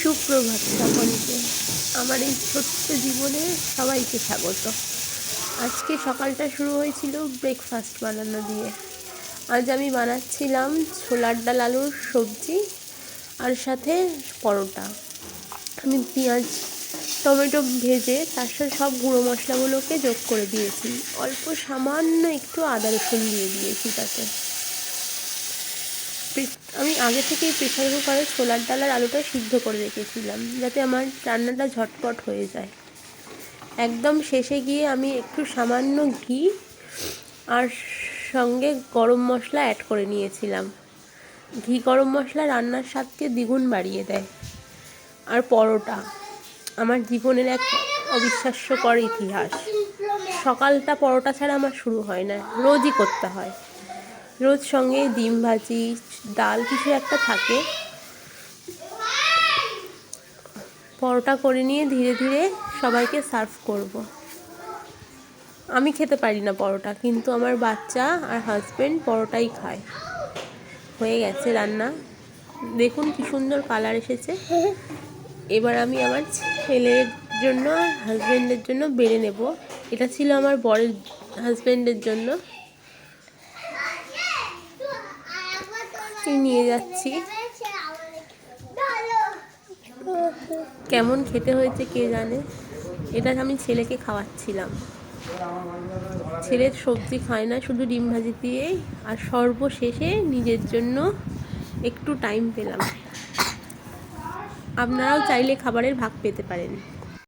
সুপ্রভাত সকলকে। আমার এই ছোট্ট জীবনে সবাইকে স্বাগত। আজকে সকালটা শুরু হয়েছিল ব্রেকফাস্ট বানানো দিয়ে। আজ আমি বানাচ্ছিলাম ছোলার ডাল আলুর সবজি আর সাথে পরোটা। আমি পেঁয়াজ টমেটো ভেজে তার সাথে সব গুঁড়ো মশলাগুলোকে যোগ করে দিয়েছি। অল্প সামান্য একটু আদা রসুন দিয়ে দিয়েছি তাতে। আমি আগে থেকেই প্রেসার কুকারে ছোলার ডাল আর আলুটা সিদ্ধ করে রেখেছিলাম যাতে আমার রান্নাটা ঝটপট হয়ে যায়। একদম শেষে গিয়ে আমি একটু সামান্য ঘি আর সঙ্গে গরম মশলা অ্যাড করে নিয়েছিলাম। ঘি গরম মশলা রান্নার স্বাদকে দ্বিগুণ বাড়িয়ে দেয়। আর পরোটা আমার জীবনের এক অবিশ্বাস্যকর ইতিহাস। সকালটা পরোটা ছাড়া আমার শুরু হয় না, রোজই করতে হয়। রোজ সঙ্গে ডিম ভাজি, ডাল কিছু একটা থাকে। পরোটা করে নিয়ে ধীরে ধীরে সবাইকে সার্ভ করব। আমি খেতে পারি না পরোটা, কিন্তু আমার বাচ্চা আর হাজব্যান্ড পরোটাই খায়। হয়ে গেছে রান্না, দেখুন কি সুন্দর কালার এসেছে। এবার আমি আমার ছেলের জন্য আর হাজব্যান্ডের জন্য বেড়ে নেব। এটা ছিল আমার বরের হাজব্যান্ডের জন্য। নিয়ে যাচ্ছি। কেমন খেতে হয়েছে কে জানে। এটা আমি ছেলেকে খাওয়াচ্ছিলাম। ছেলের সবজি খায় না, শুধু ডিম ভাজি দিয়েই। আর সর্বশেষে নিজের জন্য একটু টাইম পেলাম। আপনারাও চাইলে খাবারের ভাগ পেতে পারেন।